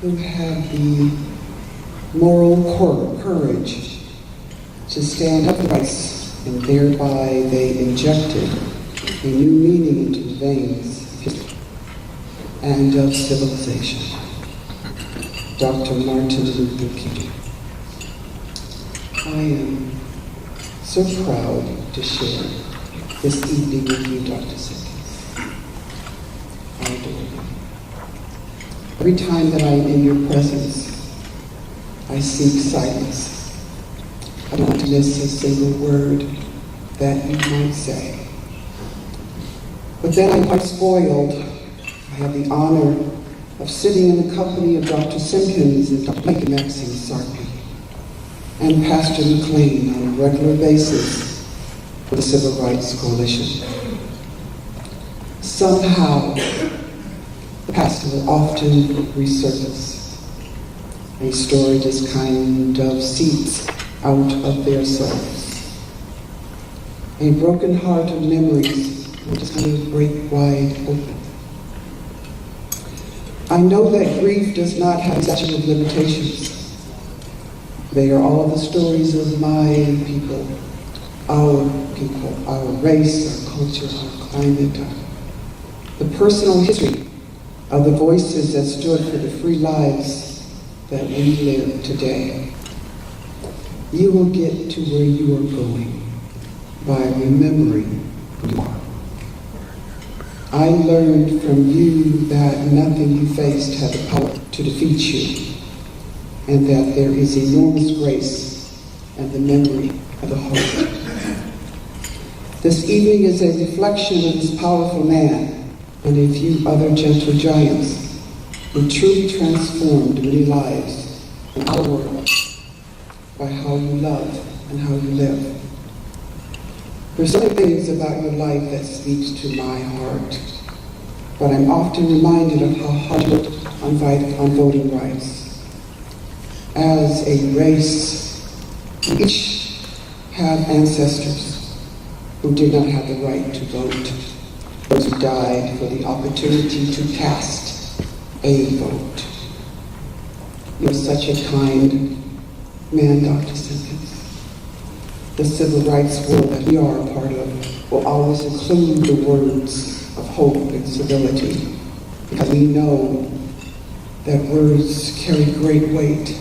who had the moral courage to stand up for rights, and thereby they injected a new meaning into the veins of history and of civilization. Dr. Martin Luther King. I am so proud to share this evening with you, Dr. Simpkins. I adore you. Every time that I am in your presence, I seek silence. I don't want to miss a single word that you might say. But then I'm quite spoiled. I have the honor of sitting in the company of Dr. Simpkins and Dr. Maxine Sarpy and Pastor McLean on a regular basis for the Civil Rights Coalition. Somehow, the pastor will often resurface. A story just kind of seeps out of their souls. A broken heart of memories will just kind of break wide open. I know that grief does not have a statute of limitations. They are all the stories of my people, our race, our culture, our climate, the personal history of the voices that stood for the free lives that we live today. You will get to where you are going by remembering who you are. I learned from you that nothing you faced had the power to defeat you, and that there is enormous grace and the memory of the heart. This evening is a reflection of this powerful man and a few other gentle giants who truly transformed many lives in our world by how you love and how you live. There's so many things about your life that speaks to my heart, but I'm often reminded of how hard you worked on voting rights. As a race, we each have ancestors who did not have the right to vote, those who died for the opportunity to cast a vote. You're such a kind man, Dr. Simpkins. The civil rights world that we are a part of will always include the words of hope and civility, because we know that words carry great weight,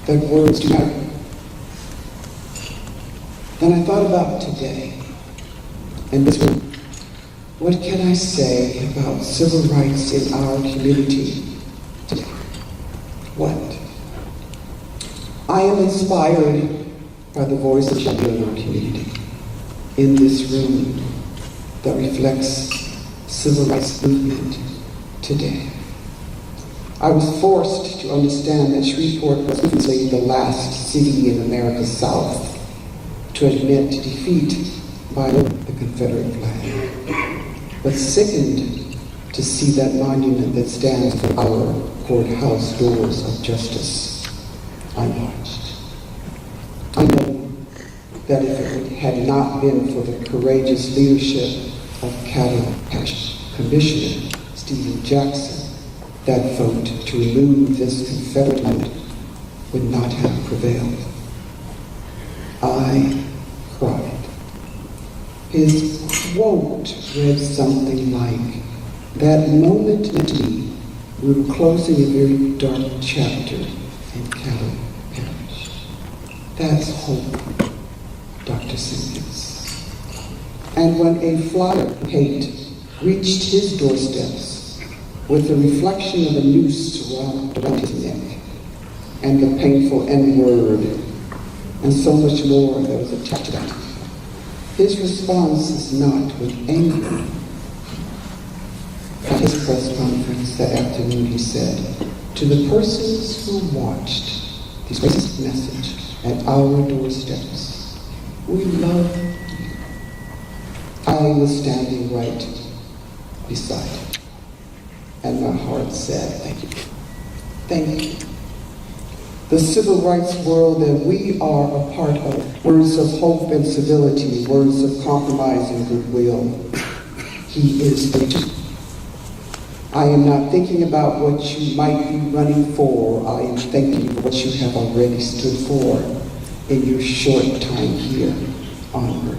that words do matter. Then I thought about today, and this room. What can I say about civil rights in our community today? What? I am inspired by the voice of people in our community, in this room, that reflects civil rights movement today. I was forced to understand that Shreveport was previously the last city in America's South to admit defeat by the Confederate flag, but sickened to see that monument that stands for our courthouse doors of justice unmarched. I know that if it had not been for the courageous leadership of Cattle Commissioner Stephen Jackson, that vote to remove this Confederate monument would not have prevailed. I cried. His quote read something like, "That moment meant to me, we were closing a very dark chapter in Cattle Parish." That's hope, Dr. Simpkins. And when a flower of hate reached his doorsteps with the reflection of a noose around his neck, and the painful N-word, and so much more that was attached to that, his response is not with anger. At his press conference that afternoon, he said, "To the persons who watched this racist message at our doorsteps, we love you." I was standing right beside him, and my heart said, "Thank you. Thank you." The civil rights world that we are a part of, words of hope and civility, words of compromise and goodwill. He is the I am not thinking about what you might be running for. I am thanking you for what you have already stood for in your short time here on earth.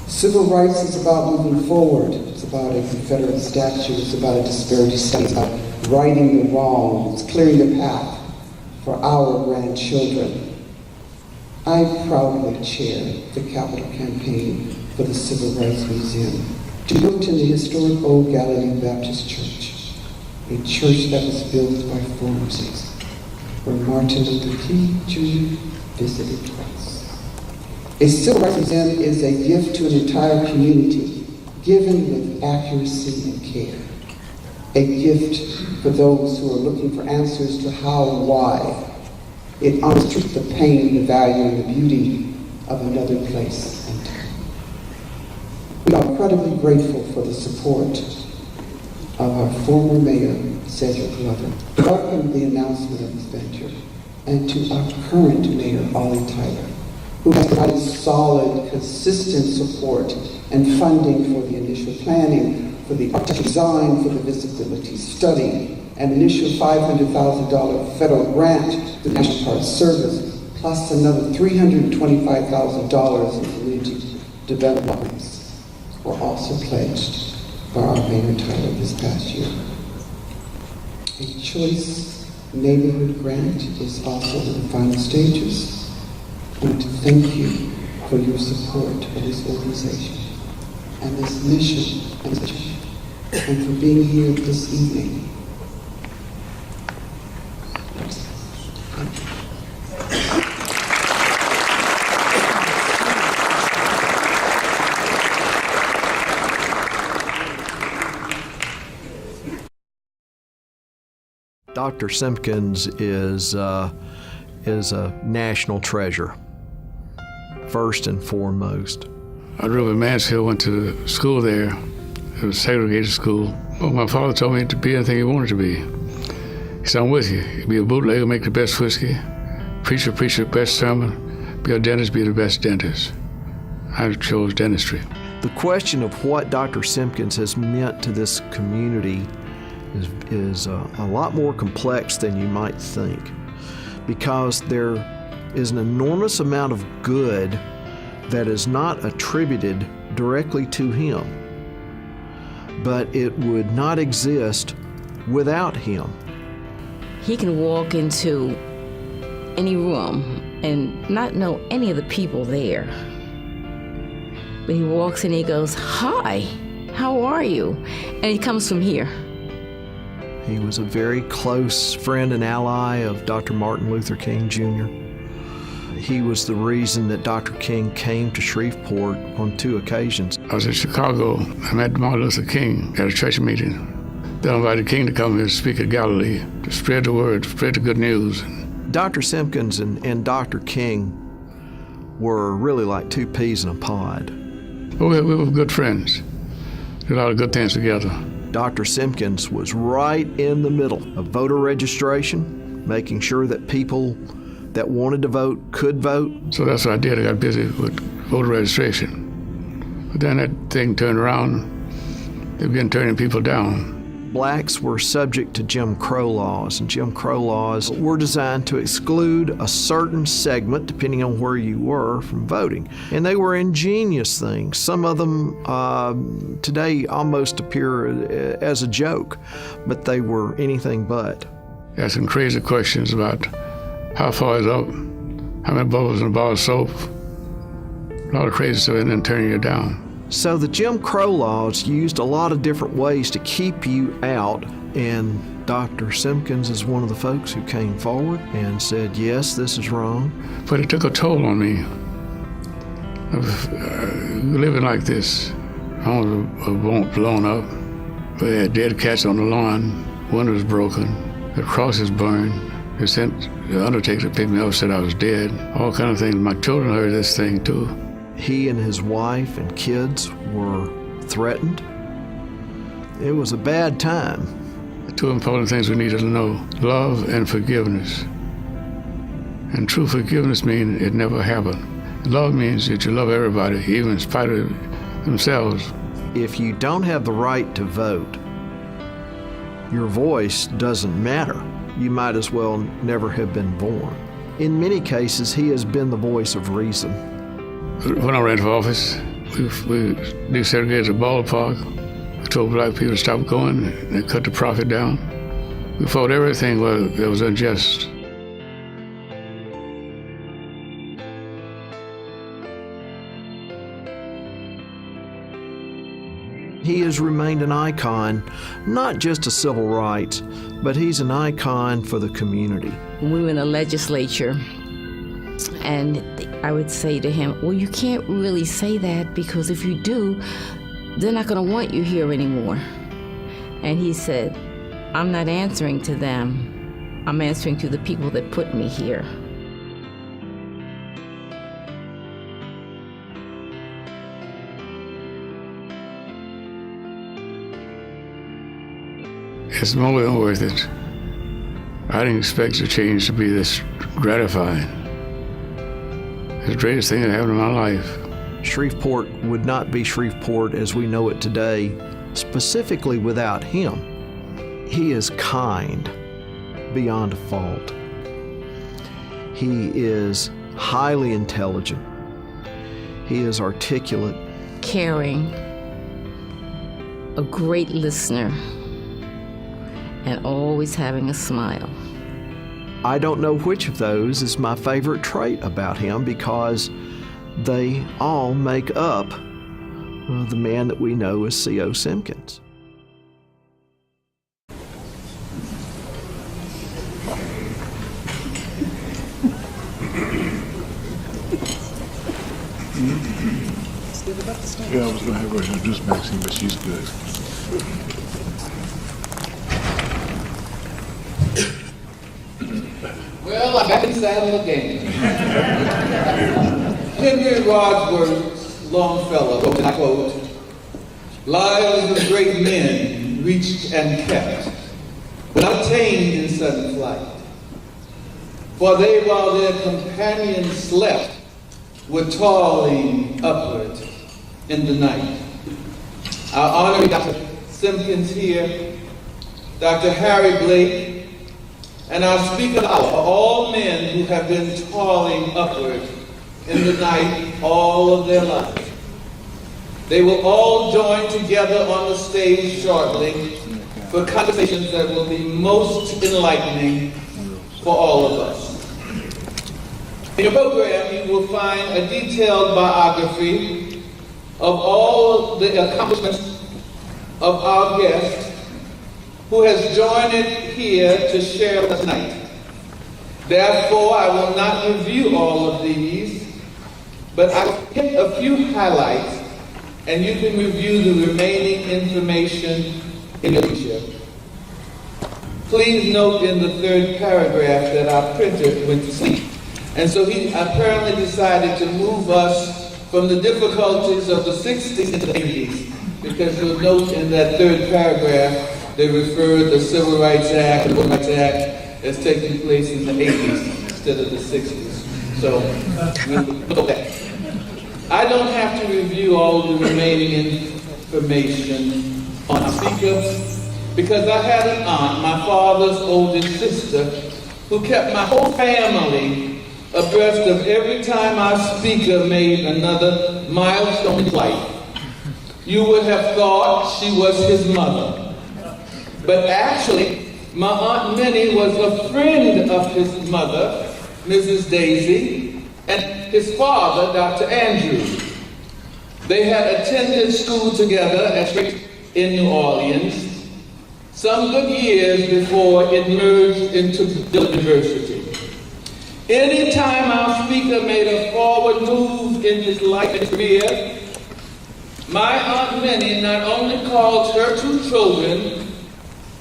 Civil rights is about moving forward. It's about a Confederate statue. It's about a disparity study. It's about righting the wrong. It's clearing the path for our grandchildren. I proudly chair the Capitol Campaign for the Civil Rights Museum, built in the historic Old Galilee Baptist Church, a church that was built by foreigners, where Martin Luther King Jr. visited twice. A Civil Rights Museum is a gift to an entire community, given with accuracy and care. A gift for those who are looking for answers to how and why. It honors the pain, the value, and the beauty of another place and time. We are incredibly grateful for the support of our former mayor, Cedric Glover, to welcome the announcement of this venture, and to our current mayor, Ollie Tyler, who has provided solid, consistent support and funding for the initial planning, for the architecture design, for the visibility study, an initial $500,000 federal grant to the National Park Service, plus another $325,000 in community development grants were also pledged by our Mayor Tyler this past year. A choice neighborhood grant is also in the final stages. I want to thank you for your support of this organization and this mission and for being here this evening. Dr. Simpkins is a national treasure, first and foremost. I grew up in Mansfield, went to the school there. It was a segregated school. Well, my father told me to be anything he wanted to be. He said, I'm with you. Be a bootlegger, make the best whiskey. Preacher, preach the best sermon. Be a dentist, be the best dentist. I chose dentistry. The question of what Dr. Simpkins has meant to this community is a lot more complex than you might think, because there is an enormous amount of good that is not attributed directly to him, but it would not exist without him. He can walk into any room and not know any of the people there, but he walks in and he goes, "Hi, how are you?" And he comes from here. He was a very close friend and ally of Dr. Martin Luther King Jr. He was the reason that Dr. King came to Shreveport on 2 occasions. I was in Chicago. I met Martin Luther King at a church meeting. Then I invited King to come here to speak at Galilee, to spread the word, to spread the good news. Dr. Simpkins and Dr. King were really like 2 peas in a pod. Well, we were good friends. Did a lot of good things together. Dr. Simpkins was right in the middle of voter registration, making sure that people that wanted to vote could vote. So that's what I did. I got busy with voter registration. But then that thing turned around. They began turning people down. Blacks were subject to Jim Crow laws, and Jim Crow laws were designed to exclude a certain segment, depending on where you were, from voting. And they were ingenious things. Some of them today almost appear as a joke, but they were anything but. Asking crazy questions about how far is up, how many bubbles in a bar of soap, a lot of crazy stuff, and then turning you down. So the Jim Crow laws used a lot of different ways to keep you out, and Dr. Simpkins is one of the folks who came forward and said, yes, this is wrong. But it took a toll on me. Living like this, homes were blown up. We had dead cats on the lawn, windows broken, the crosses burned. They sent the undertaker to pick me up, said I was dead, all kind of things. My children heard this thing too. He and his wife and kids were threatened. It was a bad time. The 2 important things we needed to know, love and forgiveness. And true forgiveness means it never happened. Love means that you love everybody, even in spite of themselves. If you don't have the right to vote, your voice doesn't matter. You might as well never have been born. In many cases, he has been the voice of reason. When I ran for office, we desegregated the ballpark. We told black people to stop going and cut the profit down. We fought everything that was unjust. He has remained an icon, not just of civil rights, but he's an icon for the community. We were in the legislature, and I would say to him, well, you can't really say that, because if you do, they're not going to want you here anymore. And he said, I'm not answering to them. I'm answering to the people that put me here. It's more than worth it. I didn't expect the change to be this gratifying. It's the greatest thing that happened in my life. Shreveport would not be Shreveport as we know it today, specifically without him. He is kind beyond a fault. He is highly intelligent. He is articulate. Caring, a great listener, and always having a smile. I don't know which of those is my favorite trait about him, because they all make up the man that we know as C.O. Simpkins. Yeah, I was going to have her introduce Maxine, but she's good. Well, I'm back in the saddle again. Henry Wadsworth Longfellow wrote, and I quote, "Lives of great men reached and kept, but not tamed in sudden flight. For they, while their companions slept, were toiling upward in the night." Our honoree Dr. Simpkins here, Dr. Harry Blake, and our speaker are all men who have been toiling upward in the night all of their lives. They will all join together on the stage shortly for conversations that will be most enlightening for all of us. In your program, you will find a detailed biography of all the accomplishments of our guest who has joined it here to share with us tonight. Therefore, I will not review all of these, but I will hit a few highlights, and you can review the remaining information in your leisure. Please note in the third paragraph that our printer went to sleep, and so he apparently decided to move us from the difficulties of the 60s into the 80s, because you'll note in that third paragraph they refer the Civil Rights Act and the Voting Rights Act as taking place in the 80s instead of the 60s. So, look at that. I don't have to review all the remaining information on our speaker, because I had an aunt, my father's oldest sister, who kept my whole family abreast of every time our speaker made another milestone in his life. You would have thought she was his mother. But actually, my Aunt Minnie was a friend of his mother, Mrs. Daisy, and his father, Dr. Andrew. They had attended school together at Shreveport in New Orleans, some good years before it merged into Dillon University. Anytime our speaker made a forward move in his life and career, my Aunt Minnie not only called her two children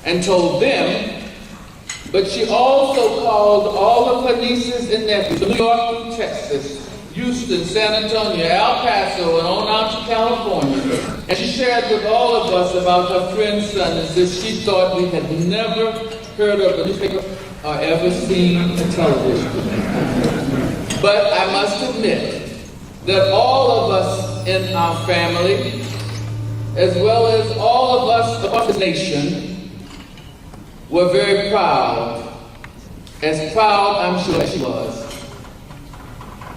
and told them, but she also called all of her nieces and nephews from New York through Texas, Houston, San Antonio, El Paso, and on out to California. And she shared with all of us about her friend's son as if she thought we had never heard of a newspaper or ever seen a television. But I must admit that all of us in our family, as well as all of us across the nation, were very proud, as proud I'm sure she was.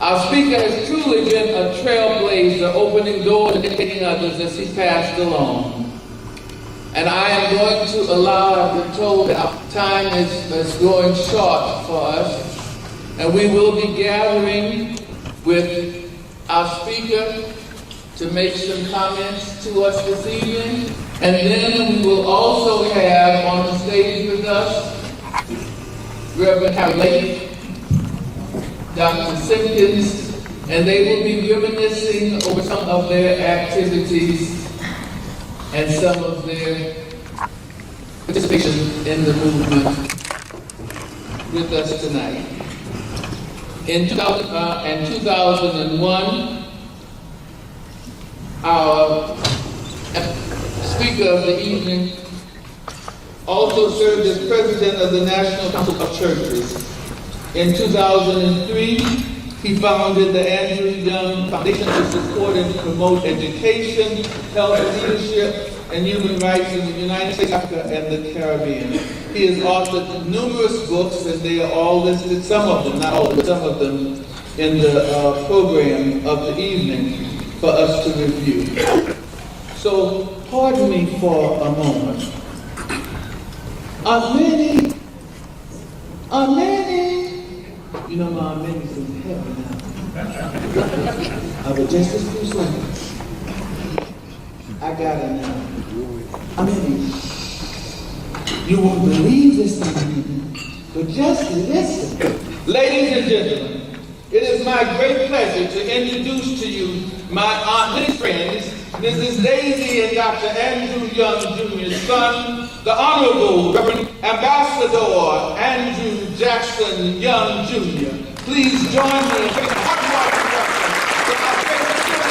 Our speaker has truly been a trailblazer, opening doors and educating others as he passed along. And I am going to allow, I've been told that our time is growing short for us, and we will be gathering with our speaker to make some comments to us this evening. And then we will also have on the stage with us Reverend Harry, Dr. Simpkins, and they will be reminiscing over some of their activities and some of their participation in the movement with us tonight. In 2001, our speaker of the evening also served as president of the National Council of Churches. In 2003, he founded the Andrew Young Foundation to support and promote education, health, leadership, and human rights in the United States, Africa, and the Caribbean. He has authored numerous books, and they are all listed, some of them, not all, but some of them, in the program of the evening for us to review. So, pardon me for a moment. You know, my many's in heaven now. But just this few seconds. I got it now. You won't believe this thing, but just listen. Ladies and gentlemen, it is my great pleasure to introduce to you my aunt, friends, Mrs. Daisy and Dr. Andrew Young Jr.'s son, the Honorable Reverend Ambassador Andrew Jackson Young Jr. Please join me in taking a hot water to our favorite student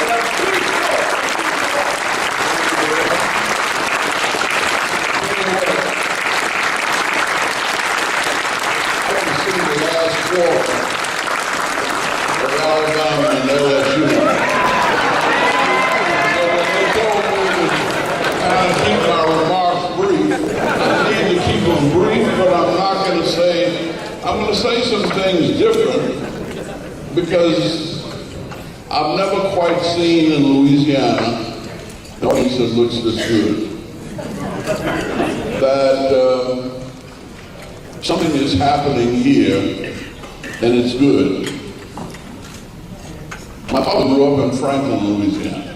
of the last quarter of Alabama and LSU. So when they told me to kind of keep my remarks brief, I need to keep them brief, but I'm not going to say, I'm going to say some things different because I've never quite seen in Louisiana, no piece that looks this good, that something is happening here, and it's good. My father grew up in Franklin, Louisiana.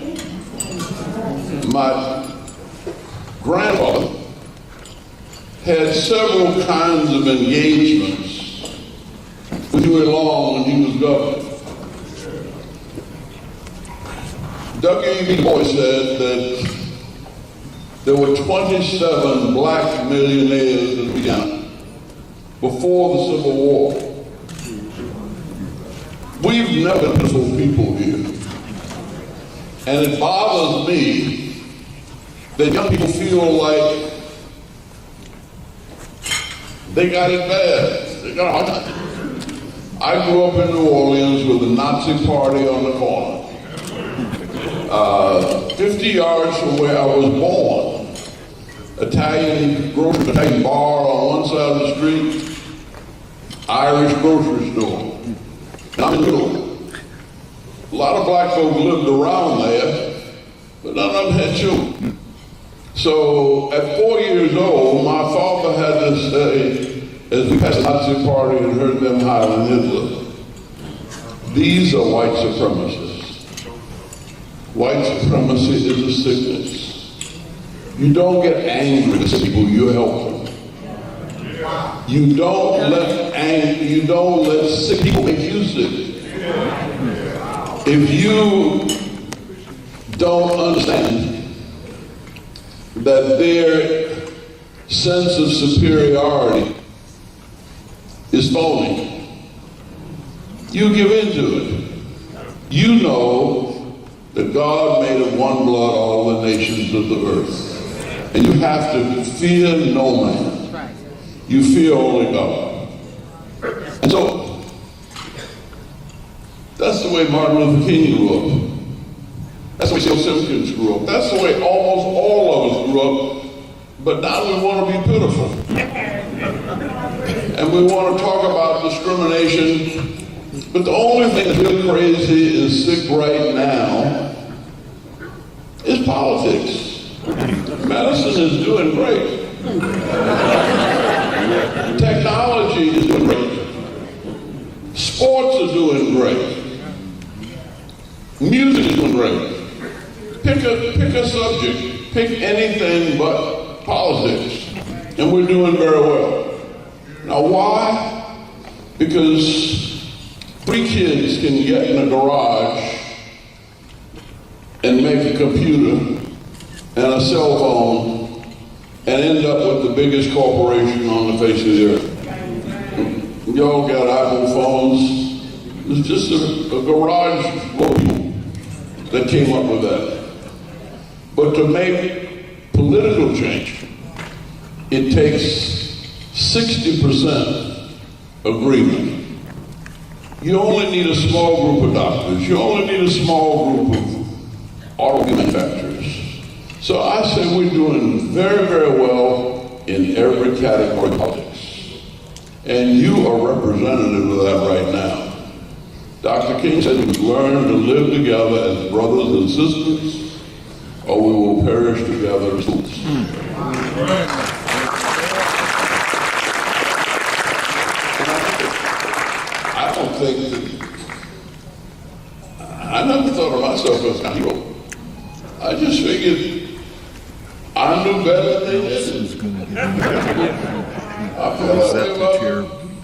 My grandfather had several kinds of engagements with Huey Long when he was governor. W.E.B. Du Bois said that there were 27 black millionaires in Louisiana before the Civil War. We've never been peaceful people here. And it bothers me that young people feel like they got it bad. They got a hard time. I grew up in New Orleans with the Nazi party on the corner. 50 yards from where I was born, Italian bar on one side of the street, Irish grocery store. I'm in the middle. A lot of black folk lived around there, but none of them had children. So at 4 years old, my father had to say, as we passed the Nazi party and heard them hollering Hitler, these are white supremacists. White supremacy is a sickness. You don't get angry with people, you help them. You don't let sick people make you sick. If you don't understand that their sense of superiority is phony, you give in to it. You know that God made of one blood all the nations of the earth. And you have to fear no man. You fear only God. And so, that's the way Martin Luther King grew up. That's the way Simpkins grew up. That's the way almost all of us grew up But now we want to be pitiful. And we want to talk about discrimination. But the only thing that's really crazy and sick right now is politics. Medicine is doing great. Technology is doing great. Sports are doing great. Music is doing great. Pick a subject. Pick anything but politics. And we're doing very well. Now why? Because 3 kids can get in a garage and make a computer and a cell phone and end up with the biggest corporation on the face of the earth. Y'all got iPhone phones. It's just a garage full of people that came up with that. But to make political change, it takes 60% agreement. You only need a small group of doctors. You only need a small group of automobile manufacturers. So I say we're doing very, very well in every category of politics. And you are representative of that right now. Dr. King said we learn to live together as brothers and sisters, or we will perish together as fools. I don't think that, I never thought of myself as a hero. I just figured I knew better than they did. I feel like that the chair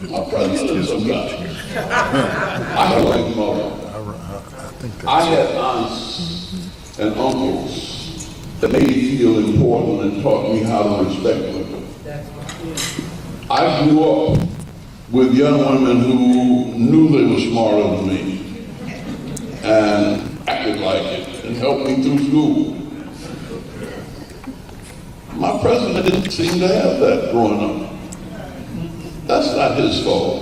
my president sometimes. I had a late mother. I had aunts and uncles that made me feel important and taught me how to respect women. I grew up with young women who knew they were smarter than me and acted like it and helped me through school. My president didn't seem to have that growing up. That's not his fault.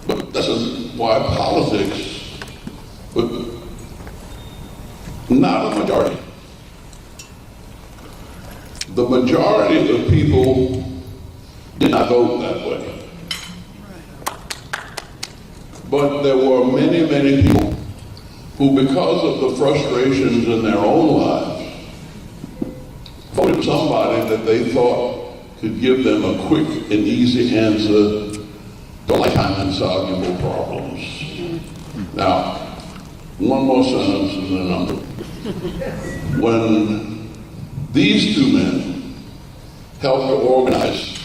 But that's why politics, but not a majority. The majority of people did not vote that way. But there were many, many people who, because of the frustrations in their own lives, voted for somebody that they thought could give them a quick and easy answer to lifetime insoluble problems. Now, one more sentence and then I'm done. When these 2 men helped to organize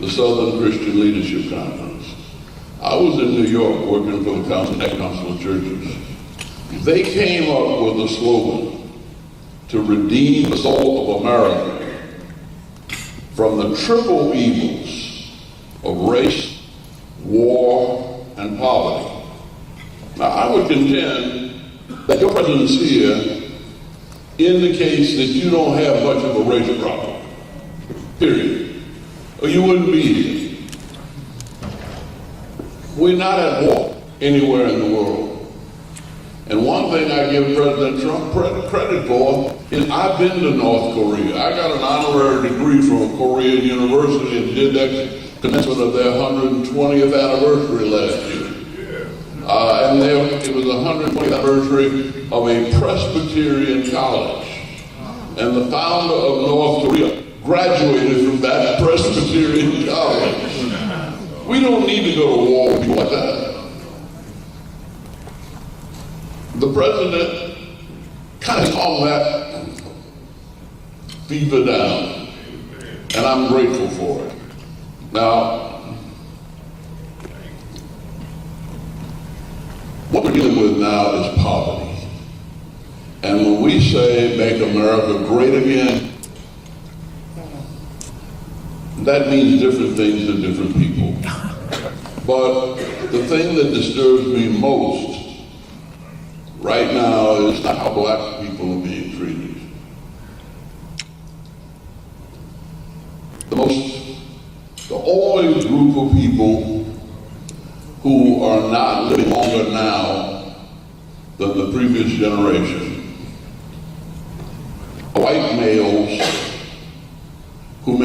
the Southern Christian Leadership Conference, I was in New York working for the Council of Churches. They came up with a slogan to redeem the soul of America from the triple evils of race, war, and poverty. Now, I would contend that your presence here indicates that you don't have much of a race problem, period, or you wouldn't be here. We're not at war anywhere in the world. And one thing I give President Trump credit for is I've been to North Korea. I got an honorary degree from Korean University and did that commencement of their 120th anniversary last year. And it was the 120th anniversary of a Presbyterian college. And the founder of North Korea graduated from that Presbyterian college. We don't need to go to war with people like that. The president kind of calmed that fever down, and I'm grateful for it. Now, what we're dealing with now is poverty. And when we say make America great again, that means different things to different people. But the thing that disturbs me most right now is not how black people are being treated. The only group of people who are not living longer now than the previous generation are white males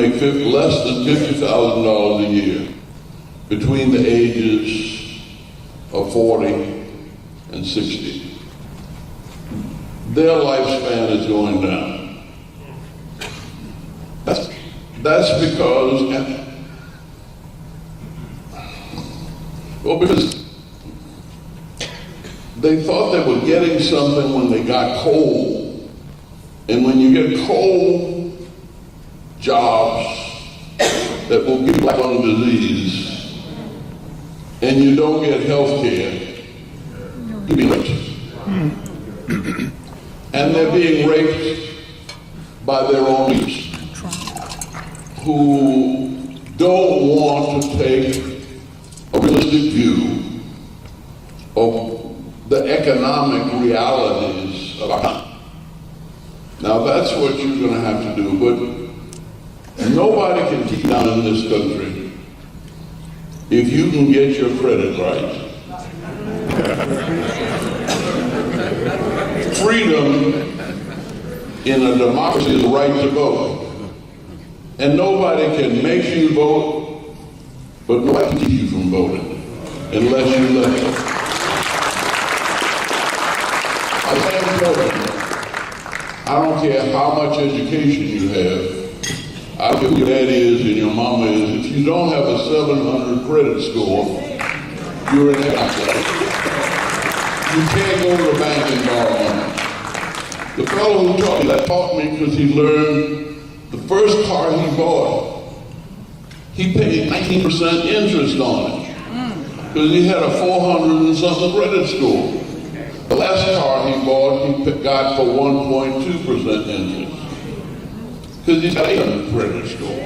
make less than $50,000 a year between the ages of 40 and 60. Their lifespan is going down. That's because, because they thought they were getting something when they got coal. And when you get coal jobs that will give you like lung disease, and you don't get health care, you'll be raped. And they're being raped by their own leaders who don't want to take a realistic view of the economic realities of our time. Now that's what you're going to have to do, but nobody can keep down in this country if you can get your credit right. Freedom in a democracy is the right to vote. And nobody can make you vote, but nobody can keep you from voting unless you let them. I don't care how much education you have. I don't care who your dad is and your mama is. If you don't have a 700 credit score, you're in outside. You can't go to the bank and borrow money. The fellow who taught me that taught me because he learned the first car he bought, he paid 19% interest on it because he had a 400 and something credit score. The last car he bought, he got for 1.2% interest because he's got 800 credit score.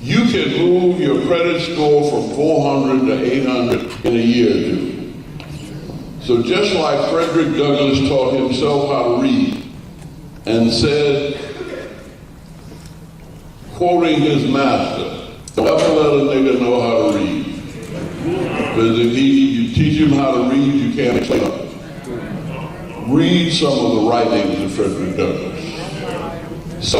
You can move your credit score from 400 to 800 in a year or two. So just like Frederick Douglass taught himself how to read and said, quoting his master, don't ever let a nigga know how to read. Because if you teach him how to read, you can't explain it. Read some of the writings of Frederick Douglass. So,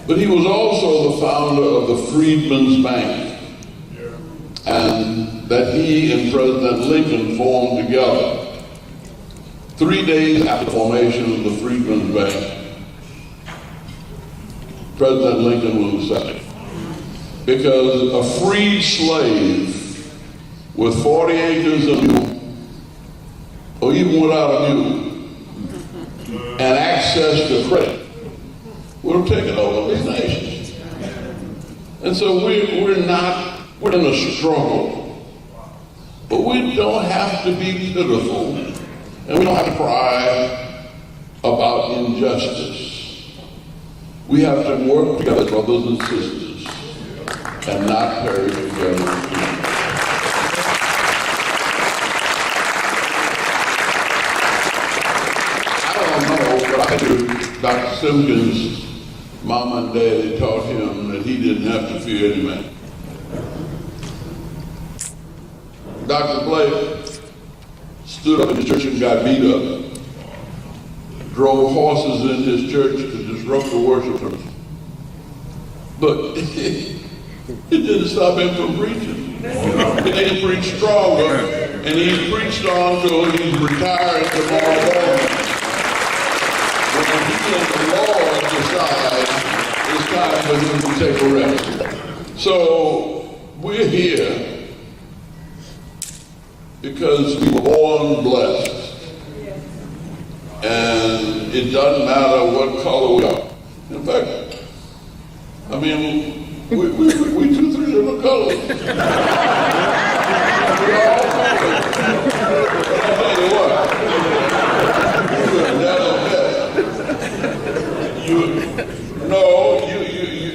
but he was also the founder of the Freedmen's Bank, and that he and President Lincoln formed together. 3 days after the formation of the Freedmen's Bank, President Lincoln was assassinated because a freed slave with 40 acres of mule, or even without a mule, and access to credit would have taken over this nation. And so we're in a struggle, but we don't have to be pitiful, and we don't have to cry about injustice. We have to work together, brothers and sisters, and not perish together. I don't know, but I heard Dr. Simpkins' mom and daddy taught him that he didn't have to fear any man. Dr. Blake stood up in the church and got beat up, drove horses in his church to disrupt the worship service. But it didn't stop him from preaching. He preached stronger, and he preached on until he's retiring tomorrow morning. When he and the Lord decide it's time for him to take a rest. So we're here because we were born blessed. And it doesn't matter what color we are. In fact, I mean, we 2-3 different colors. We're all colors. But I'll tell you what,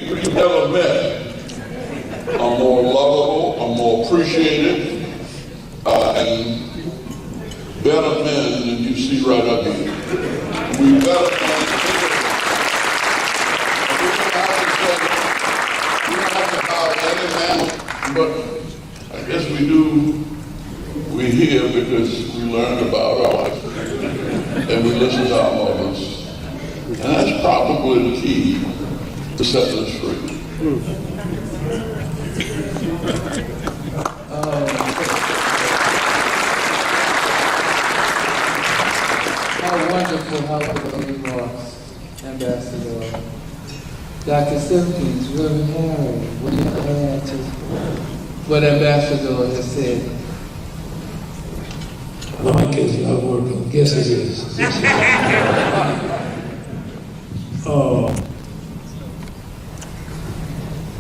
you've never met a more lovable, a more appreciated, and better men than you see right up here. We better men. We don't have to bow to any man, but I guess we do. We're here because we learned about our life and we listen to our mothers. And that's probably the key to setting us free. How wonderful, how wonderful remarks, Ambassador. Dr. Simpkins, Reverend Harry, what do you have to add to what Ambassador has said? My mic is not working. Yes, it is. Yes, it is.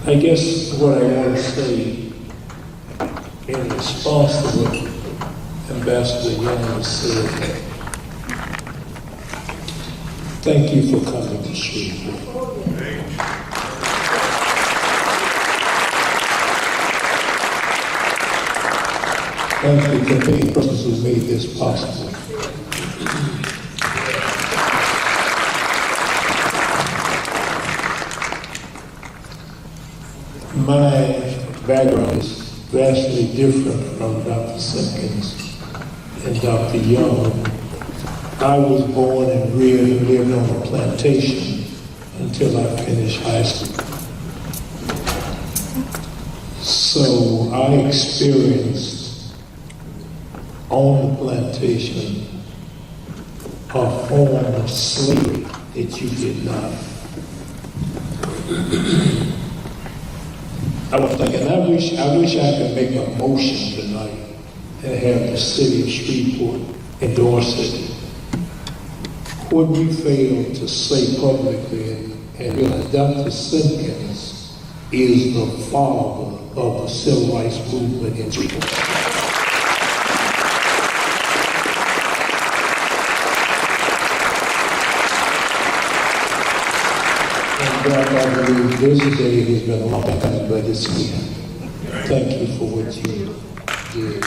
I guess what I want to say in response to what Ambassador Young has said, thank you for coming to Shreveport. Thank you to the persons who made this possible. My background is vastly different from Dr. Simpkins and Dr. Young. I was born and reared and lived on a plantation until I finished high school. So I experienced on the plantation a form of slavery that you did not. I was thinking, I wish I could make a motion tonight and have the city of Shreveport endorse it. What we failed to say publicly and realize Dr. Simpkins is the father of the civil rights movement in Shreveport. I believe this day has been a long time, but it's here. Thank you for what you did.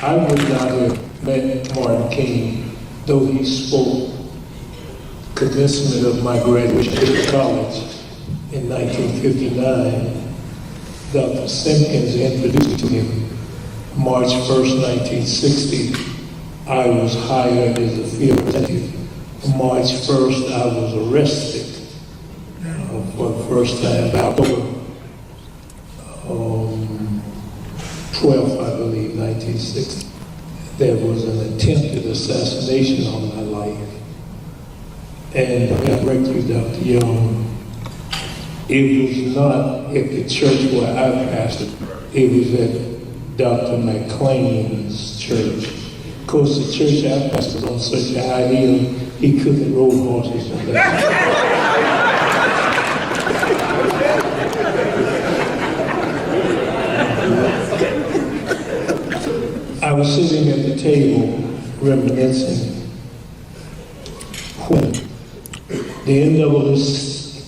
I would not have met Martin King, though he spoke commencement of my graduation at college in 1959. Dr. Simpkins introduced me to him March 1st, 1960. I was hired as a field representative. March 1st, I was arrested for the first time, October 12th, I believe, 1960. There was an attempted assassination on my life. And I got right through Dr. Young. It was not at the church where I pastored. It was at Dr. McLean's church. Of course, the church I pastored was on such a high hill, he couldn't roll horses on that. I was sitting at the table reminiscing when the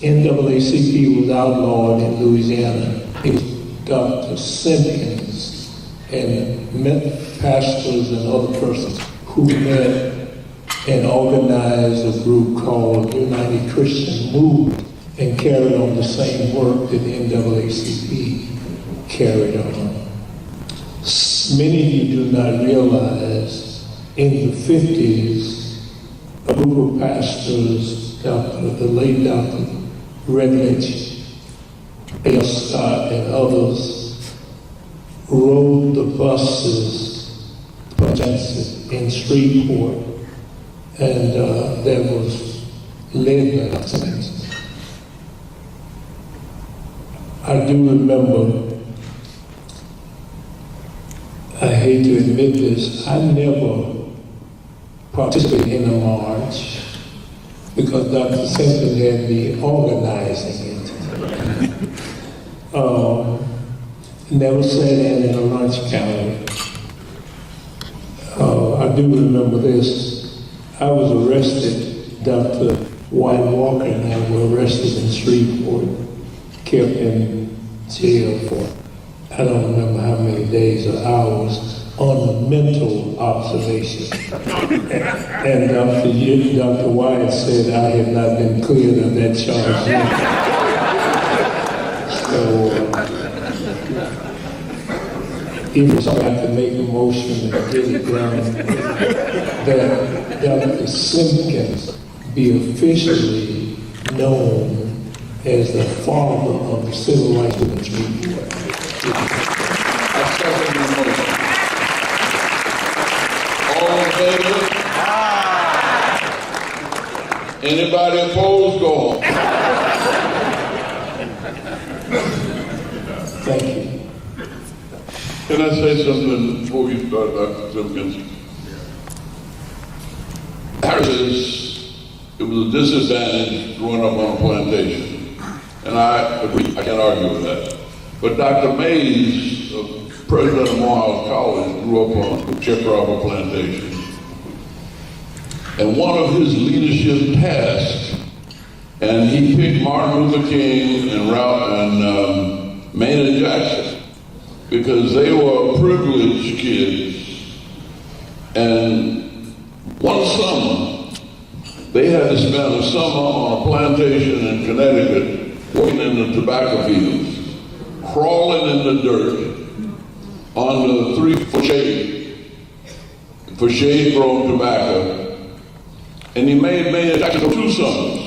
NAACP was outlawed in Louisiana. It was Dr. Simpkins and pastors and other persons who met and organized a group called United Christian Movement and carried on the same work that the NAACP carried on. Many of you do not realize in the 50s, a group of pastors, the late Dr. Redlich, A.L. Scott, and others, rode the buses in Shreveport, and that was led by Dr. Simpkins. I do remember, I hate to admit this, I never participated in a march because Dr. Simpkins had me organizing it. Never sat in a lunch counter. I do remember this. I was arrested, Dr. White Walker and I were arrested in Shreveport, kept in jail for I don't remember how many days or hours on a mental observation. And Dr. Wyatt said I had not been cleared of that charge yet. So if I could make a motion and get it done, that Dr. Simpkins be officially known as the father of the civil rights movement. I second the motion. All in favor? Anybody opposed? Go on. Thank you. Can I say something before you start, Dr. Simpkins? It was a disadvantage growing up on a plantation. And I agree, I can't argue with that. But Dr. Mays, president of Morehouse College, grew up on the Chickasaw plantation. And one of his leadership tasks, and he picked Martin Luther King and Maynard Jackson, because they were privileged kids. And one summer, they had to spend a summer on a plantation in Connecticut, working in the tobacco fields, crawling in the dirt under 3 for shade-grown tobacco. And he made Maynard Jackson 2 summers.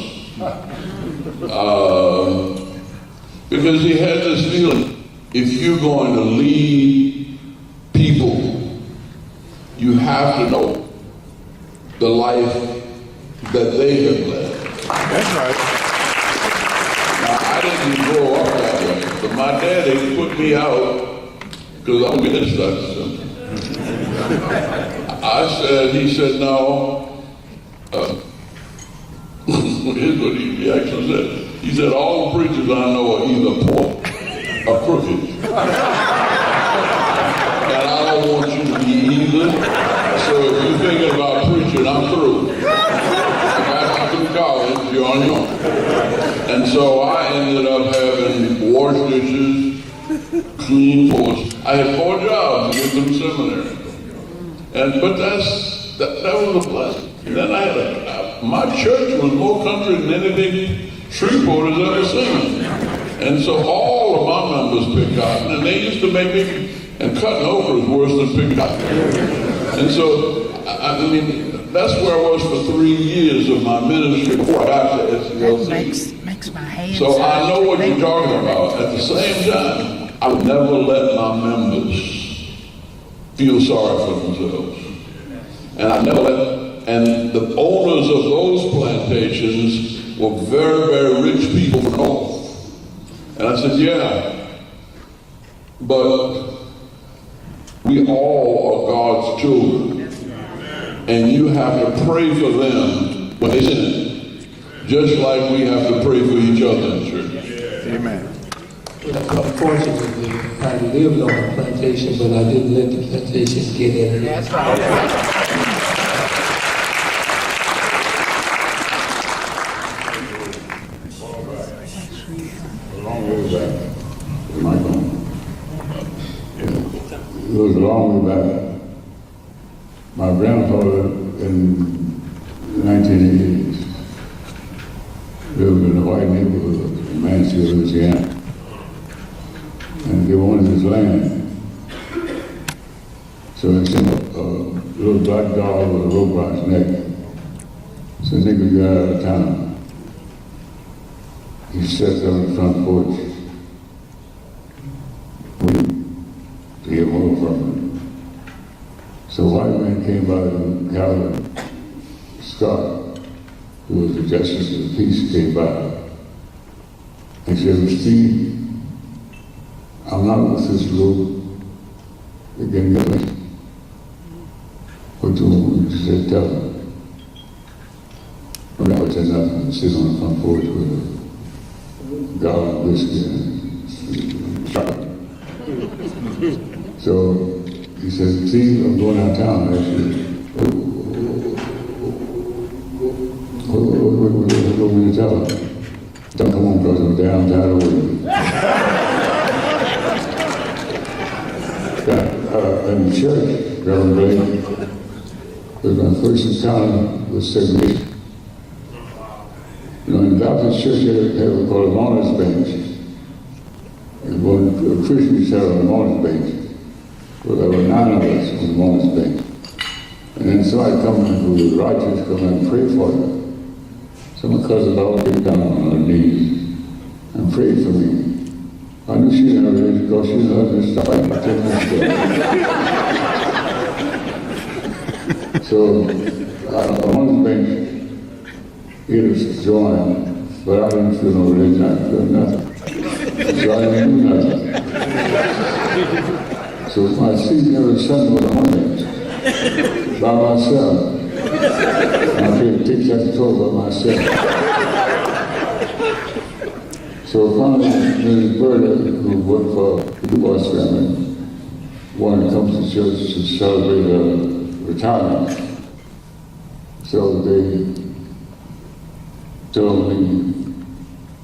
Because he had this feeling, if you're going to lead people, you have to know the life that they have led. That's right. Now, I didn't grow up that way, but my daddy put me out because I'm going to get stuck. He said, no. Here's what he actually said. He said, all the preachers I know are either poor or crooked. And I don't want you to be either. So if you're thinking about preaching, I'm through. If I'm through college, you're on your own. And so I ended up having wash dishes, clean floors. I had 4 jobs to get through seminary. But that was a blessing. And then I had my church was more country than anything Shreveport has ever seen. And so all of my members picked cotton, and they used to make me, and cutting okra is worse than picking cotton. And so, I mean, that's where I was for 3 years of my ministry before I got to SCLC. Makes my hands So I know what you're talking about. At the same time, I would never let my members feel sorry for themselves. And I never and the owners of those plantations were very, very rich people from North. And I said, yeah, but we all are God's children. And you have to pray for them when they sin, just like we have to pray for each other in church. Amen. Unfortunately, I lived on a plantation, but I didn't let the plantation get in. That's right. It was a long way back. My grandfather in the 1980s lived in a white neighborhood in Mansfield, Louisiana. And they wanted his land. So they sent a little black dog with a rope around his neck. So nigga got out of town. He sat on the front porch. To hear more from him. So a white man came by, Calvin Scott, who was the Justice of the Peace, came by. He said, well, Steve, I'm not with this group. They're getting me. What do you want me to say? Tell them. I would say nothing. Sit on the front porch with a gallon of whiskey and chocolate. So he said, see, I'm going downtown. I said, what do you want me to tell him? Don't come on, because I'm downtown with you. In the church, Reverend Blake, was my first encounter with segregation. You know, in the Baptist church, they have what called a mourner's bench. And when Christians sat on the mourner's bench, well, there were 9 of us on the mourner's bench. And then somebody come in who was righteous, come in and pray for you. Some of us all get down on our knees and prayed for me. I knew she didn't have it because she loved me stuff like that. So I wanted to make it a join, but I didn't feel no religion, I didn't feel nothing. So I didn't do nothing. So my seat every Sunday was on it, by myself. I paid a ticket at the door by myself. So finally, Mrs. Berger, who worked for the Du Bois family, wanted to come to church to celebrate her retirement. So they told me,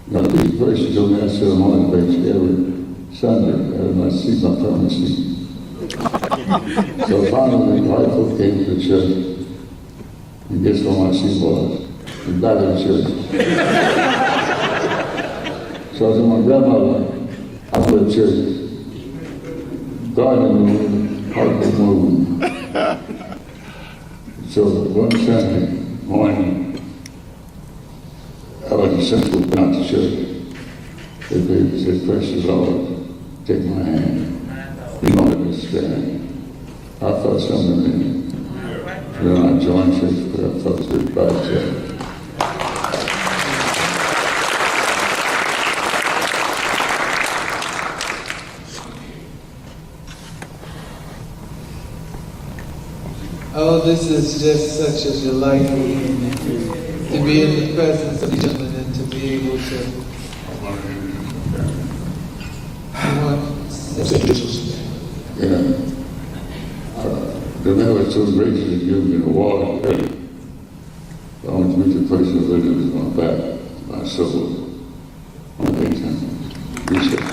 the person told me I sit on the bench every Sunday, every my seat, my permanent seat. So finally, the white folk came to the church, and guess where my seat was? In the back of the church. So I said, my grandmother, I went to church, garden room, heart was moving. So one Sunday morning, I was in Central down to church. They said, precious Lord, take my hand. You know it was scary. I felt something in it. Then I joined church, but I felt good by church. Oh, this is just such a delightful evening to be in the presence of each other and to be able to. Yeah. The man was so gracious to give me an award. I want to meet the person who really was my back, my soul, my daytime. Appreciate it.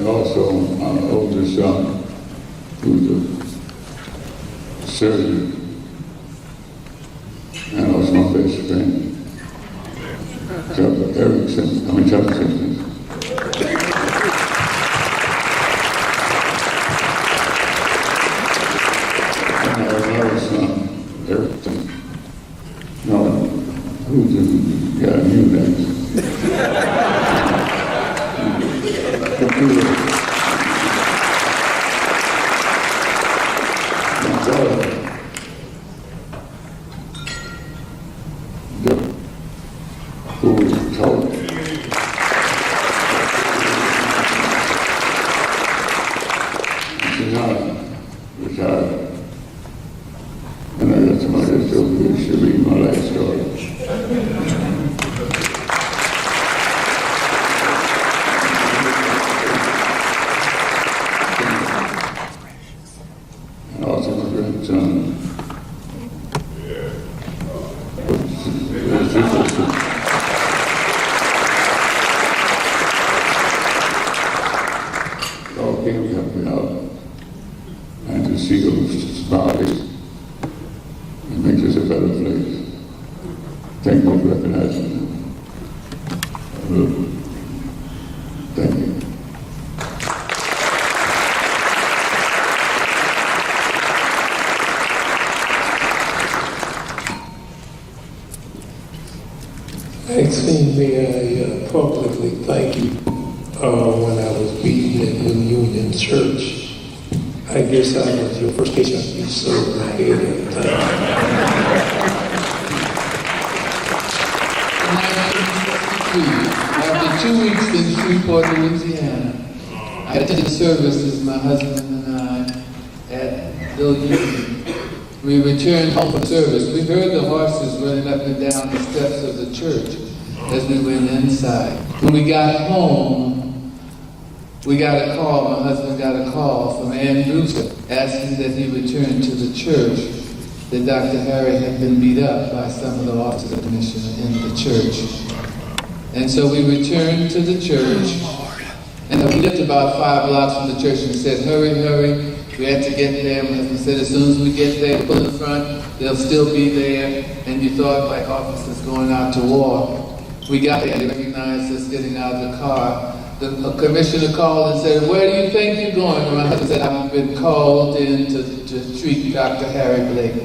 Also, my oldest son, who's a surgeon, and also my best friend, Chuck Simpkins. And I have another son, Eric. No, who's the guy new next? Who was told she's not retired. And I got somebody that told me it should be my last story. And also my grandson. All came to help me out and to see those bodies and make this a better place. Thank you for recognizing them. Thank you. Maxine, may I publicly thank you when I was beaten at New Union Church. I guess I was your first patient you served my head at the time. After 2 weeks in Shreveport, Louisiana, I attended services, my husband and I, at the Union. We returned home from service. We heard the horses running up and down the steps of the church as we went inside. When we got home, we got a call, my husband got a call from Andrews asking that he return to the church, that Dr. Harry had been beat up by some of the officers of the mission in the church. And so we returned to the church, and we lived about 5 blocks from the church, and said, hurry, hurry, We had to get them, as we said, as soon as we get there, put in the front, they'll still be there. And you thought like officers going out to war. We got there, they recognized us getting out of the car. The commissioner called and said, "Where do you think you're going?" And my husband said, "I've been called in to treat Dr. Harry Blake."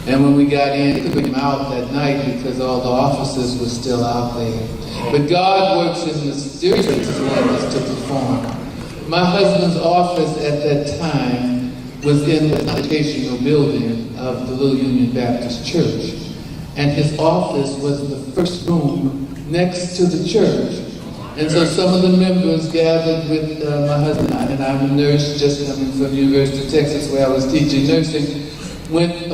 And when we got in, they couldn't bring him out that night because all the officers were still out there. But God works in mysterious ways to perform. My husband's office at that time was in the educational building of the Little Union Baptist Church. And his office was the first room next to the church. And so some of the members gathered with my husband and I, and I'm a nurse just coming from the University of Texas where I was teaching nursing, went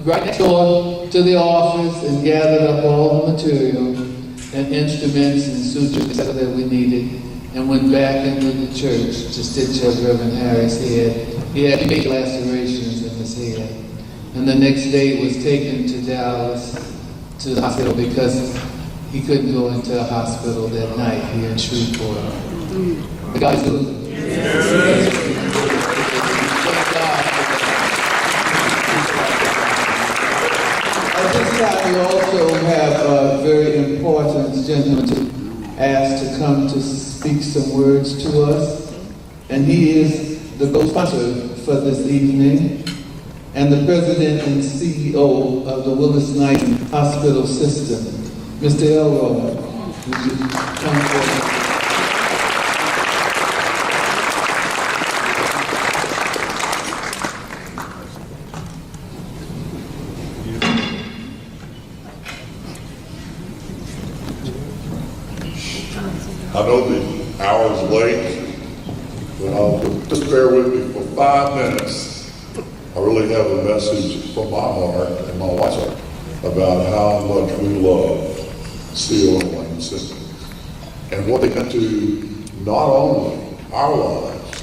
right next door to the office and gathered up all the material and instruments and sutures that we needed and went back into the church to stitch up Reverend Harry's head. He had 8 lacerations in his head. And the next day was taken to Dallas to the hospital because he couldn't go into a hospital that night here in Shreveport. The guy's good. At this time, we also have a very important gentleman asked to come to speak some words to us. And he is the co-sponsor for this evening and the president and CEO of the Willis-Knighton Hospital System. Mr. Elroy, would you come forward? I know the hour's late, but I'll just bear with me for 5 minutes. I really have a message from my heart and my wife's heart about how much we love CO and Simpkins and what they meant to not only our lives,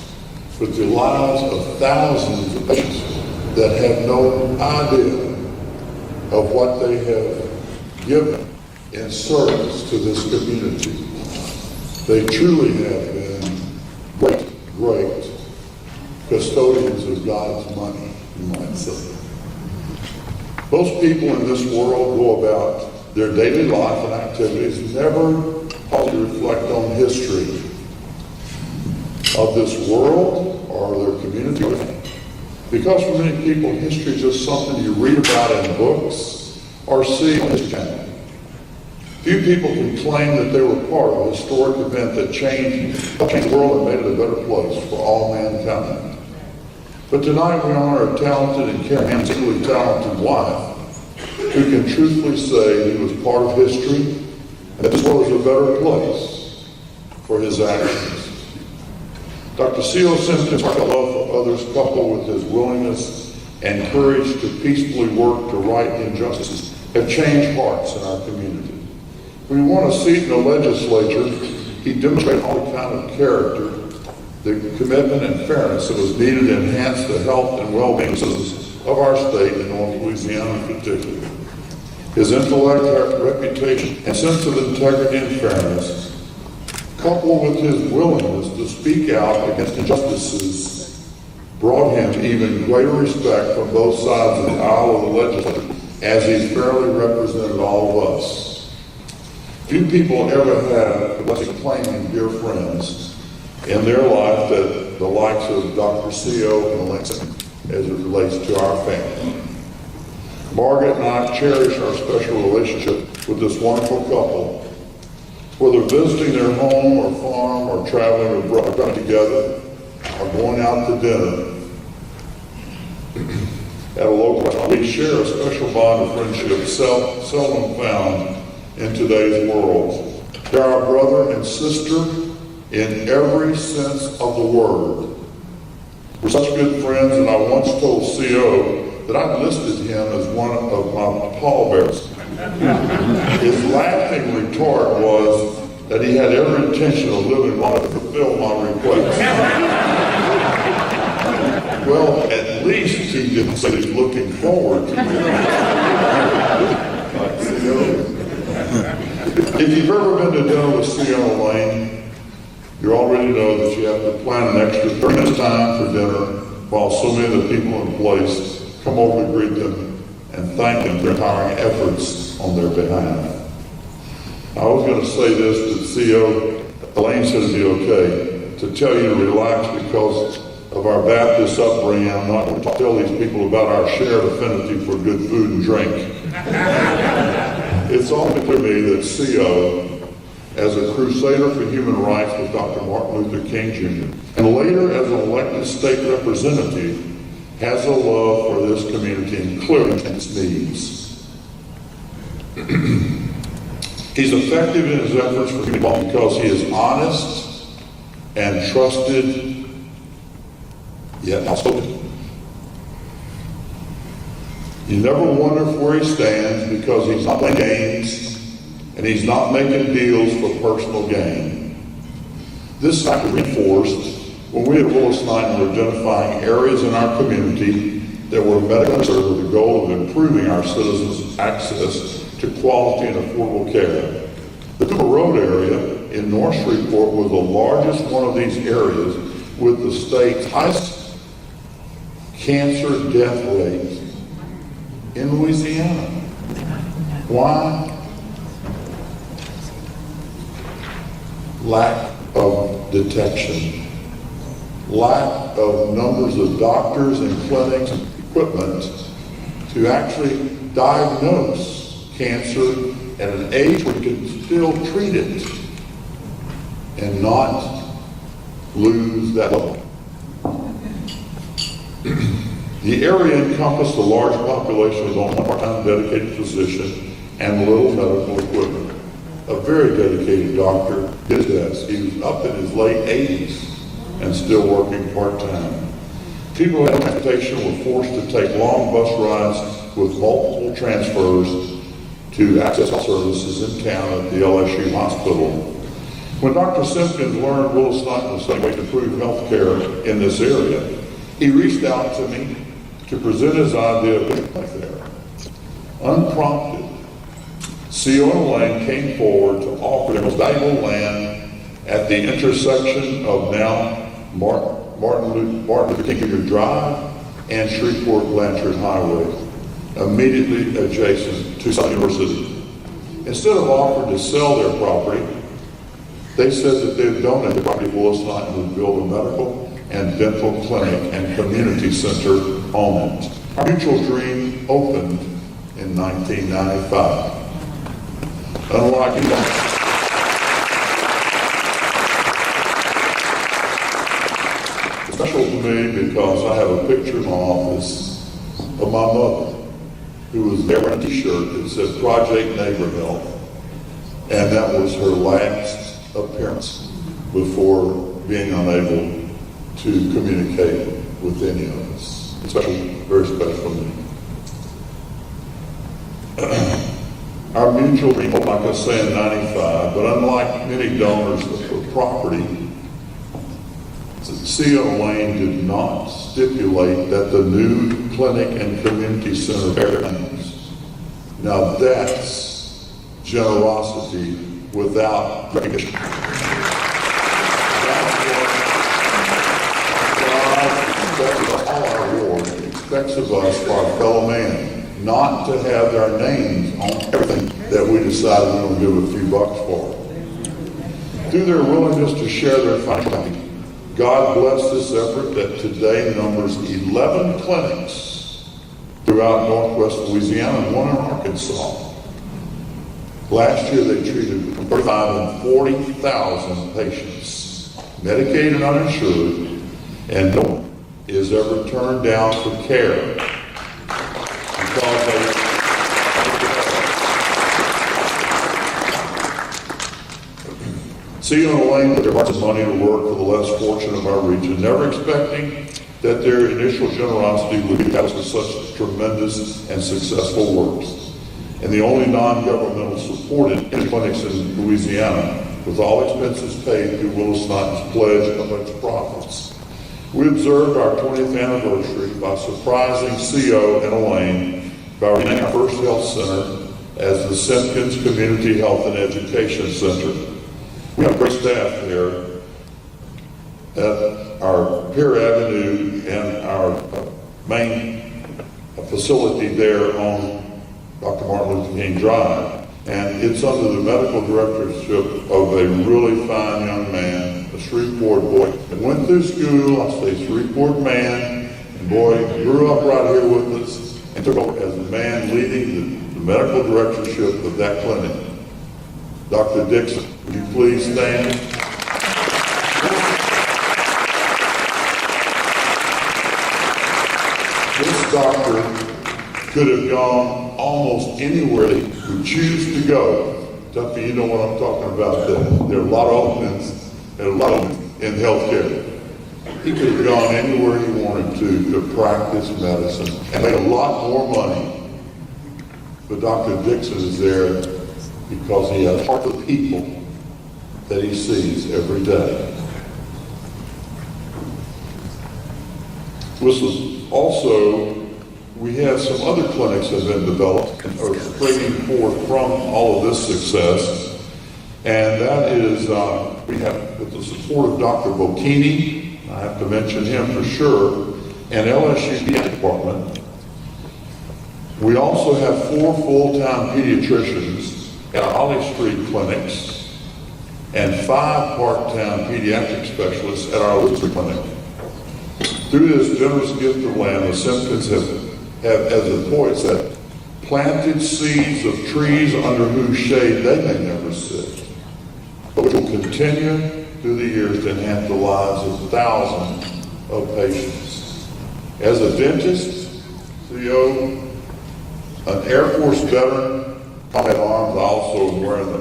but the lives of thousands of patients that have no idea of what they have given in service to this community. They truly have been great custodians of God's money, you might say. Most people in this world go about their daily life and activities never pause to reflect on history of this world or their community. Because for many people, history is just something you read about in books or see on History Channel. Few people can claim that they were part of a historic event that changed the world and made it a better place for all mankind. But tonight we honor a talented and caring and truly talented wife who can truthfully say he was part of history and that this world is a better place for his actions. Dr. C.O. Simpkins' love for others, coupled with his willingness and courage to peacefully work to right injustices, have changed hearts in our community. When he won a seat in the legislature, he demonstrated all the kind of character, the commitment and fairness that was needed to enhance the health and well-being of our state and North Louisiana in particular. His intellect, reputation, and sense of integrity and fairness, coupled with his willingness to speak out against injustices, brought him even greater respect from both sides of the aisle of the legislature as he fairly represented all of us. Few people ever have the blessing of claiming dear friends in their life that the likes of Dr. C.O. and Alexa as it relates to our family. Margaret and I cherish our special relationship with this wonderful couple. Whether visiting their home or farm or traveling abroad together or going out to dinner at a local restaurant, we share a special bond of friendship seldom found in today's world. They're our brother and sister in every sense of the word. We're such good friends, and I once told C.O. that I listed him as one of my pallbearers. His laughing retort was that he had every intention of living long to fulfill my request. Well, at least he didn't say he's looking forward to it. Like C.O. If you've ever been to dinner with C.O. Lane, you already know that you have to plan an extra 30 minutes time for dinner while so many of the people in place come over to greet them and thank them for their empowering efforts on their behalf. I was going to say this, but CO Elaine said it'd be okay to tell you to relax because of our Baptist upbringing. I'm not going to tell these people about our shared affinity for good food and drink. It's only clear to me that CO, as a crusader for human rights with Dr. Martin Luther King Jr., and later as an elected state representative, has a love for this community and clearly its needs. He's effective in his efforts for people because he is honest and trusted, yet outspoken. You never wonder where he stands because he's not playing games and he's not making deals for personal gain. This fact is reinforced when we at Willis Knighton were identifying areas in our community that were medically served with the goal of improving our citizens' access to quality and affordable care. The Cooper Road area in North Shreveport was the largest one of these areas with the state's highest cancer death rate in Louisiana. Why? Lack of detection. Lack of numbers of doctors and clinics and equipment to actually diagnose cancer at an age where you can still treat it and not lose that level. The area encompassed a large population with only one part-time dedicated physician and little medical equipment. A very dedicated doctor did his best. He was up in his late 80s and still working part-time. People in transportation were forced to take long bus rides with multiple transfers to access health services in town at the LSU hospital. When Dr. Simpkins learned Willis Knighton was going to improve health care in this area, he reached out to me to present his idea of a clinic there. Unprompted, CO and Elaine came forward to offer their most valuable land at the intersection of now Martin Luther King Jr. Drive and Shreveport Blanchard Highway, immediately adjacent to Southern University. Instead of offering to sell their property, they said that they'd donate the property to Willis Knighton would build a medical and dental clinic and community center on it. Our mutual dream opened in 1995. Unlike it's special to me because I have a picture in my office of my mother, who was there wearing a t-shirt that said Project Neighbor Health, and that was her last appearance before being unable to communicate with any of us. It's special, very special for me. Our mutual dream, like I say, in 95, but unlike many donors of property, CO Lane did not stipulate that the new clinic and community center bear names. Now that's generosity without recognition. Expects of us, for our fellow man, not to have their names on everything that we decided we were going to give a few bucks for. Through their willingness to share their financial, God bless this effort that today numbers 11 clinics throughout Northwest Louisiana and one in Arkansas. Last year they treated 35,000 and 40,000 patients, Medicaid and uninsured, and no one is ever turned down for care because they CO and Elaine put their hearts and money to work for the less fortunate of our region, never expecting that their initial generosity would be housed with such tremendous and successful works. And the only non-governmental supported clinics in Louisiana, with all expenses paid through Willis Knighton's pledge of its profits. We observed our 20th anniversary by surprising CO and Elaine by renaming our first health center as the Simpkins Community Health and Education Center. We have great staff there, at our Pier Avenue and our main facility there on Dr. Martin Luther King Drive. And it's under the medical directorship of a really fine young man, a Shreveport boy. That went through school, I say Shreveport man, and boy, grew up right here with us and took over as the man leading the medical directorship of that clinic. Dr. Dixon, would you please stand? This doctor could have gone almost anywhere he would choose to go. Duffy, you know what I'm talking about there. There are a lot of openings, in healthcare. He could have gone anywhere he wanted to practice medicine and made a lot more money. But Dr. Dixon is there because he has heart of people that he sees every day. Listen, also, we have some other clinics that have been developed and are springing forth from all of this success. And that is, we have, with the support of Dr. Bocchini, I have to mention him for sure, and LSU PI department. We also have 4 full-time pediatricians at our Holly Street clinics and 5 part-time pediatric specialists at our Elizabeth clinic. Through this generous gift of land, the Simpkins have, as the poet said, planted seeds of trees under whose shade they may never sit, but which will continue through the years to enhance the lives of thousands of patients. As a dentist, CEO, an Air Force veteran, I had arms, I also am wearing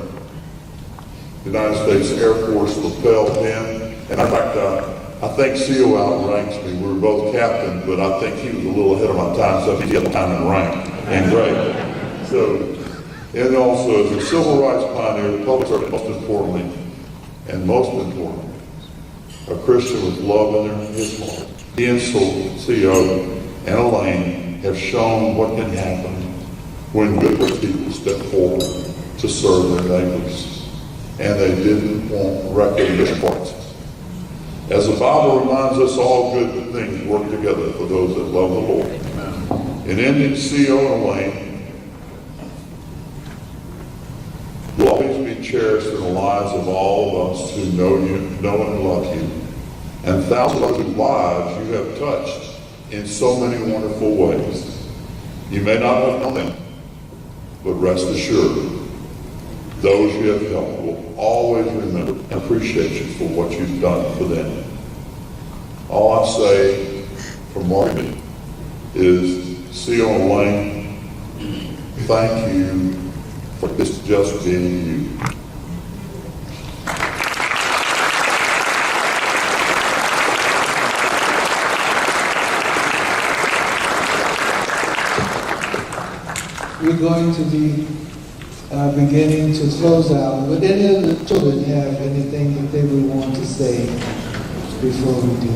the United States Air Force lapel pin, and in fact, I think CO outranks me. We were both captains, but I think he was a little ahead of my time, so he got the time in rank and grade. So, and also as a civil rights pioneer, public servant, most importantly, a Christian with love in his heart. He and CO and Elaine have shown what can happen when good people step forward to serve their neighbors, and they didn't want recognition points. As the Bible reminds us, all good things work together for those that love the Lord. In ending, CO and Elaine will always be cherished in the lives of all of us who know and love you, and thousands of whose lives you have touched in so many wonderful ways. You may not have known them, but rest assured, those you have helped will always remember and appreciate you for what you've done for them. All I say from Marty is, CO and Elaine, thank you for this just being you. We're going to be beginning to close out. Would any of the children have anything that they would want to say before we do?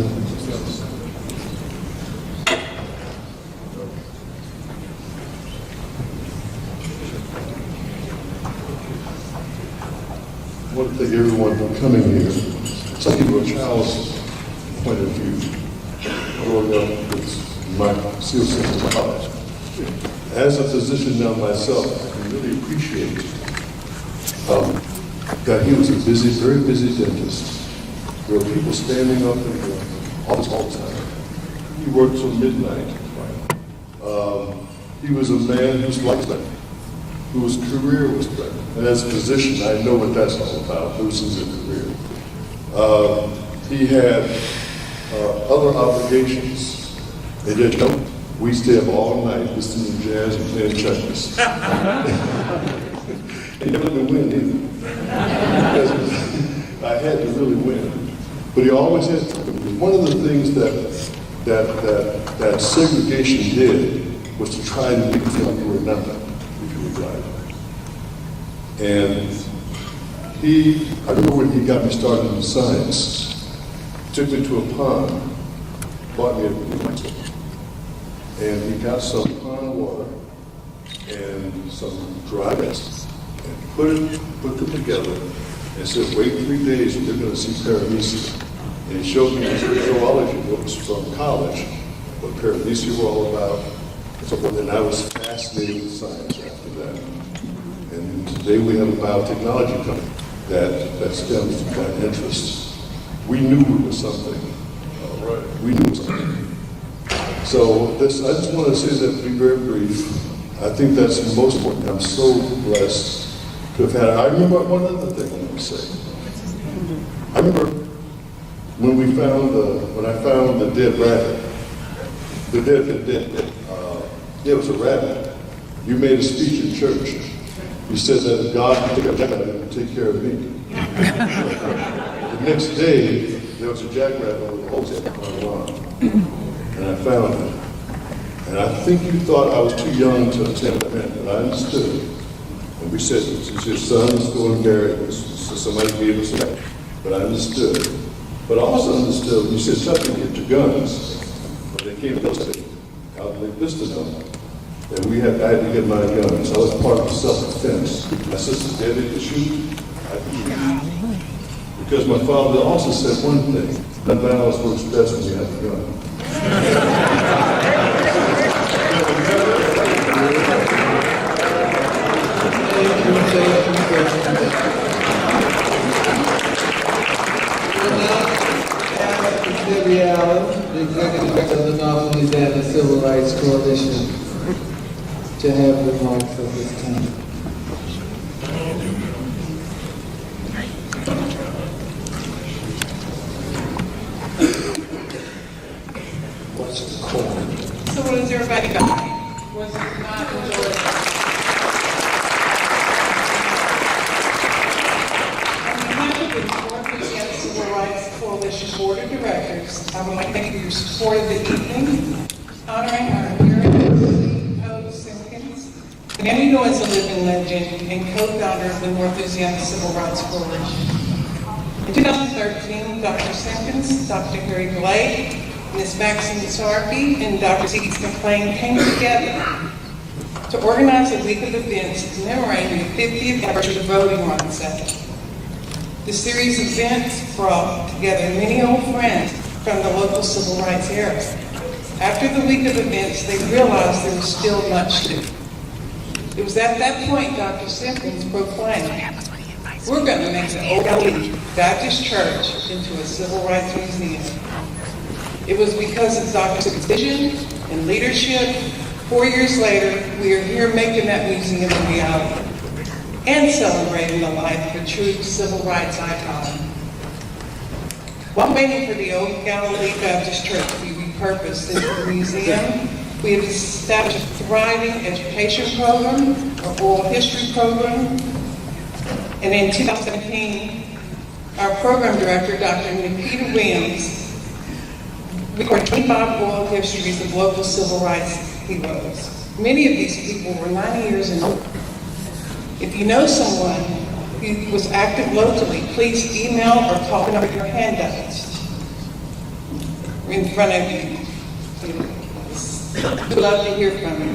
I want to thank everyone for coming here. Taking to a child's point of view, growing up with my SEAL system of college. As a physician now myself, I can really appreciate that he was a busy, very busy dentist. There were people standing up and all the time. He worked till midnight. He was a man whose life was threatened, whose career was threatened. And as a physician, I know what that's all about, losing a career. He had other obligations. They didn't know. We stay up all night listening to jazz and playing checkers. He never let me win either. I had to really win. But he always had to. One of the things that segregation did was to try to make you feel like you were nothing if you were right. And I remember when he got me started in science, took me to a pond, bought me a microscope. And he got some pond water and some dry ice and put them together and said, wait 3 days and you're going to see paramecia. And he showed me his zoology books from college, what Paramecia were all about, and so forth. And I was fascinated with science after that. And today we have a biotechnology company that stems from that interest. We knew it was something. All right. We knew it was something. So I just want to say that, be very brief. I think that's the most important. I'm so blessed to have had it. I remember one other thing I want to say. I remember when I found the dead rabbit. It was a rabbit. You made a speech in church. You said that if God could take a jackrabbit and take care of me. The next day, there was a jackrabbit with a hose in my arm. And I found it. And I think you thought I was too young to understand what that meant, but I understood. And we said, since your son's going to bury it, so somebody gave us that. But I understood. But I also understood, you said something, get your guns. But they came to us, out of Vista, and I had to get my guns. I was part of self-defense. My sister Debbie could shoot, I could shoot. Because my father also said one thing, that violence works best when you have a gun. Debbie Allen, the Executive Director of the North Louisiana Civil Rights Coalition, to have remarks at this time. What's the call? So what does everybody got? Was not enjoyable. Civil Rights Coalition Board of Directors, I would like to thank you for your support of the evening, honoring our hero, Simpkins, the man we know as a living legend and co-founder of the North Louisiana Civil Rights Coalition. In 2013, Dr. Simpkins, Dr. Harry Blake, Ms. Maxine Sarpy, and Dr. Zeke McLean came together to organize a week of events commemorating the 50th anniversary of Voting Rights Act. The series of events brought together many old friends from the local civil rights era. After the week of events, they realized there was still much to do. It was at that point Dr. Simpkins proclaimed, we're going to make the Old Galilee Baptist Church into a civil rights museum. It was because of Dr. Simpkins' vision and leadership. 4 years later, we are here making that museum a reality and celebrating the life of a true civil rights icon. While waiting for the Old Galilee Baptist Church to be repurposed into a museum, we have established a thriving education program, an oral history program, and in 2017, our program director, Dr. Nikita Williams, recorded 25 oral histories of local civil rights heroes. Many of these people were 90 years and older. If you know someone who was active locally, please email or call the number your handouts in front of you. We'd love to hear from you.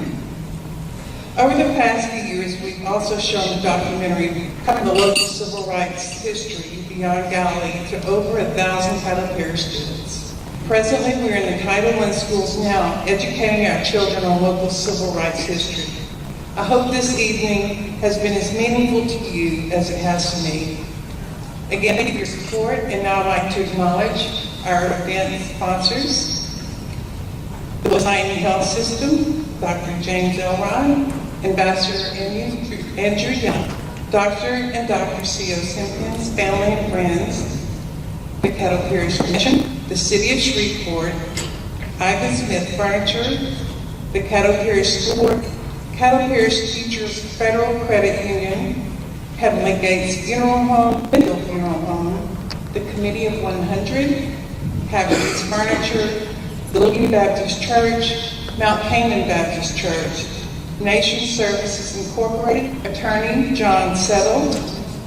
Over the past few years, we've also shown the documentary covering the local civil rights history beyond Galilee to over 1,000 Title Pair students. Presently, we're in the Title I schools now, educating our children on local civil rights history. I hope this evening has been as meaningful to you as it has to me. Again, thank you for your support, and now I'd like to acknowledge our event sponsors, the Louisiana Health System, Dr. James Elrod, Ambassador Andrew Young, Dr. and Dr. C.O. Simpkins, family and friends, the Caddo Parish Commission, the City of Shreveport, Ivan Smith Furniture, the Caddo Parish School Board, Caddo Parish Teachers Federal Credit Union, Heavenly Gates Funeral Home, Bendel Funeral Home, the Committee of 100, Havertys Furniture, the Liberty Baptist Church, Mount Canaan Baptist Church, Nation Services Incorporated, Attorney John Settle,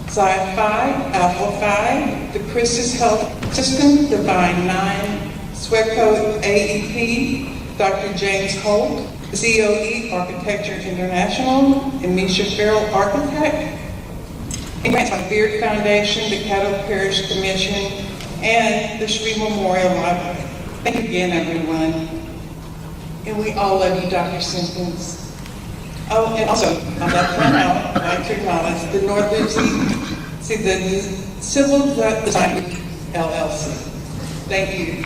Side 5, Alpha Phi, the Christus Health System, Divine 9, Sweco AEP, Dr. James Holt, ZOE Architecture International, and Misha Farrell Architect, and grants by Beard Foundation, the Caddo Parish Commission, and the Shreveport Memorial Library. Thank you again, everyone. And we all love you, Dr. Simpkins. Oh, and also, on that front out, I'd like to acknowledge the North the Civil Design LLC. Thank you.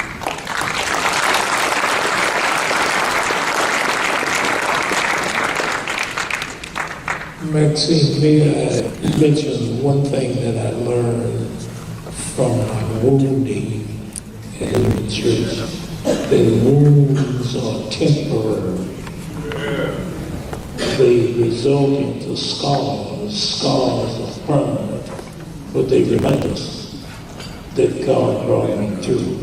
Maxine, may I mention one thing that I learned from my wounding in the church? That wounds are temporary. They result into scars. Scars are permanent, but they remind us that God brought me through.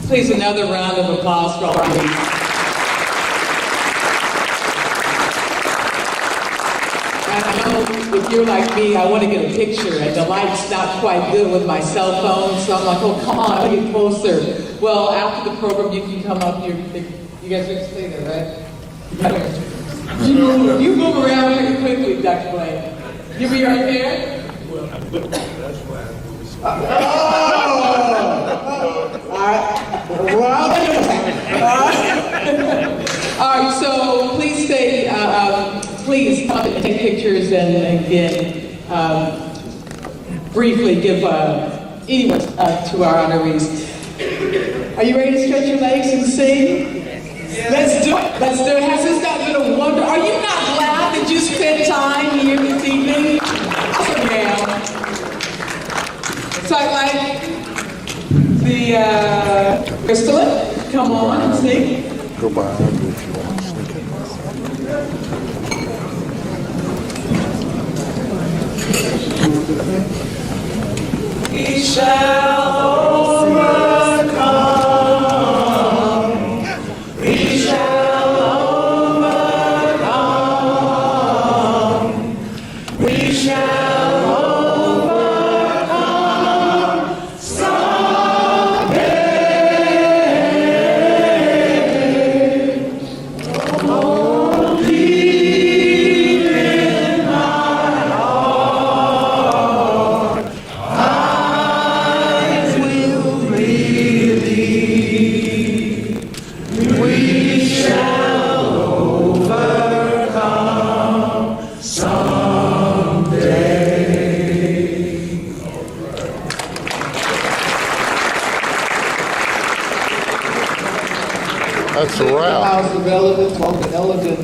Please, another round of applause for our honorees. I know if you're like me, I want to get a picture, and the light's not quite good with my cell phone, so I'm like, oh, come on, I want to get closer. Well, after the program, you can come up here. You guys are going to stay there, right? You move around pretty quickly, Dr. Blaine. You be right there? All right, so please stay, please come and take pictures and again, briefly give anyone to our honorees. Are you ready to stretch your legs and sing? Let's do it. Let's do it. Has this not been a wonder? Are you not glad that you spent time here this evening? Awesome, ma'am. So I'd like the Crystal, come on and sing. Go behind you if you want to sneak in. We shall overcome. We shall overcome. We shall overcome someday. Oh, deep in my heart, I will believe. We shall overcome someday. That's a wrap. House of Elegance, welcome elegant.